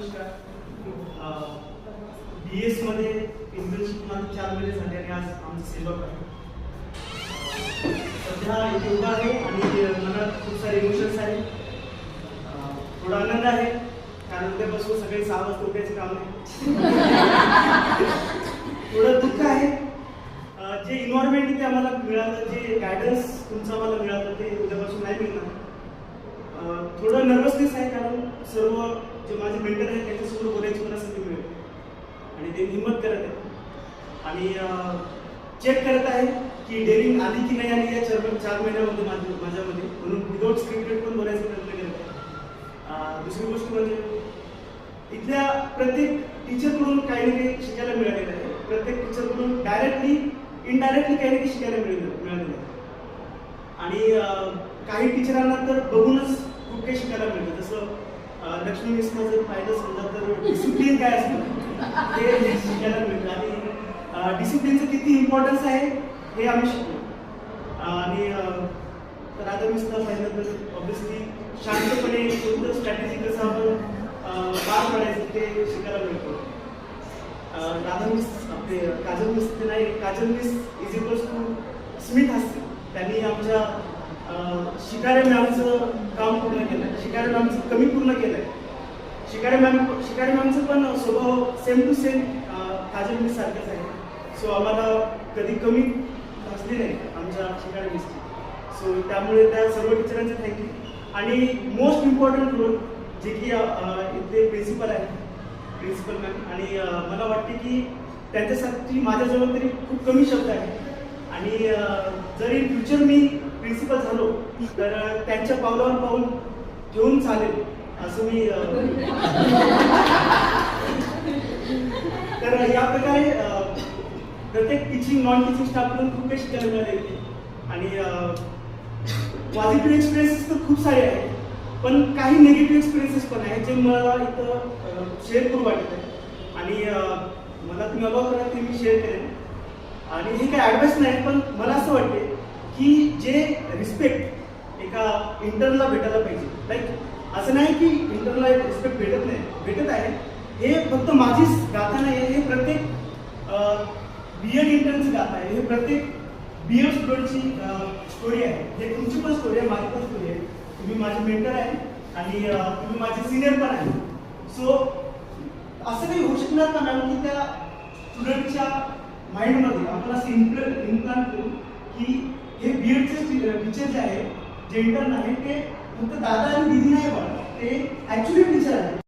नमस्कार. DS मध्ये internship मध्ये 4 महिने झाले आणि आज आमचं सेवक आहे. सध्या योगा आहे आणि मनात खूप सारे इमोशन्स आहेत. थोडा आनंद आहे कारण उद्यापासून सगळे 6 वाजता उठायचं काम आहे. थोडं दुःख आहे, जे इन्व्हायरमेंट इथे आम्हाला मिळालं, जे गायडन्स तुमचं आम्हाला मिळालं ते उद्यापासून नाही मिळणार. थोडं नर्वसनेस आहे कारण सर्व जे माझे मेंटर आहेत त्यांच्यासमोर बोलायची मला संधी मिळेल आणि ते हिंमत करत आहे आणि चेक करत आहे की डेअरिंग आली की नाही आली या 4 महिन्यामध्ये माझ्यामध्ये, म्हणून विदाउट स्क्रिप्टेड पण बोलायचा प्रयत्न करत आहे. दुसरी गोष्ट म्हणजे इथल्या प्रत्येक टीचरकडून काही ना काही शिकायला मिळालेलं आहे. प्रत्येक टीचरकडून डायरेक्टली इनडायरेक्टली काही ना काही शिकायला मिळालेलं आहे आणि काही टीचरांना तर बघूनच खूप काही शिकायला मिळतं. जसं लक्ष्मी मिसनं जर पाहिलं समजा तर डिसिप्लिन काय असतं ते शिकायला मिळतं आणि डिसिप्लिनचं किती इम्पॉर्टन्स आहे हे आम्ही शिकलो. आणि तर आता मिसनं पाहिलं तर ऑब्व्हियसली शांतपणे कोणतं स्ट्रॅटेजी कसं आपण पार पाडायचं ते शिकायला मिळतं. राधा मिस आपले काजल मिस ते नाही, Kajal miss is equals to Smith असते. त्यांनी आमच्या शिकारे मॅमचं काम पूर्ण केलं आहे, शिकारे मॅमचं कमी पूर्ण केलं आहे. शिकारे मॅमचं पण स्वभाव same to same Kajal miss सारखंच आहे. सो आम्हाला कधी कमी भासली नाही आमच्या शिकारे मिसची. सो त्यामुळे त्या सर्व टीचरांचे थँक्यू. आणि मोस्ट इम्पॉर्टंट रोल जे की इथले प्रिन्सिपल आहे, प्रिन्सिपल मॅम, आणि मला वाटते की त्यांच्यासाठी माझ्याजवळ तरी खूप कमी शब्द आहे आणि जर इन फ्युचर मी प्रिन्सिपल झालो तर त्यांच्या पावलावर पाऊल घेऊन चालेल असं मी तर या प्रकारे प्रत्येक टीचिंग नॉन टीचिंग स्टाफकडून खूप काही शिकायला मिळाले आणि पॉझिटिव्ह एक्सपिरियन्सेस तर खूप सारे आहेत पण काही निगेटिव्ह एक्सपिरियन्सेस पण आहेत जे मला इथं शेअर करू वाटत आहे आणि मला तुम्ही अलाव करा ते मी शेअर करेन. आणि हे काही ॲडवाइस नाही पण मला असं वाटते की जे रिस्पेक्ट एका इंटर्नला भेटायला पाहिजे, लाईक असं नाही की इंटर्नला एक रिस्पेक्ट भेटत नाही, भेटत आहे. हे फक्त माझीच गाथा नाही आहे, हे प्रत्येक BEd इंटर्नची गाथा आहे, हे प्रत्येक BEd स्टुडंटची स्टोरी आहे. हे तुमची पण स्टोरी आहे, माझी पण स्टोरी आहे. तुम्ही माझे मेंटर आहे आणि तुम्ही माझे सिनियर पण आहे. सो असं काही होऊ शकणार का मॅम की त्या स्टुडंटच्या माइंडमध्ये आपण असं इम्प्लांट करू की हे BEdचे टीचर जे आहे, जे इंटर्न आहे ते फक्त दादा आणि दिदी नाही बघा, ते ॲक्च्युली टीचर आहे.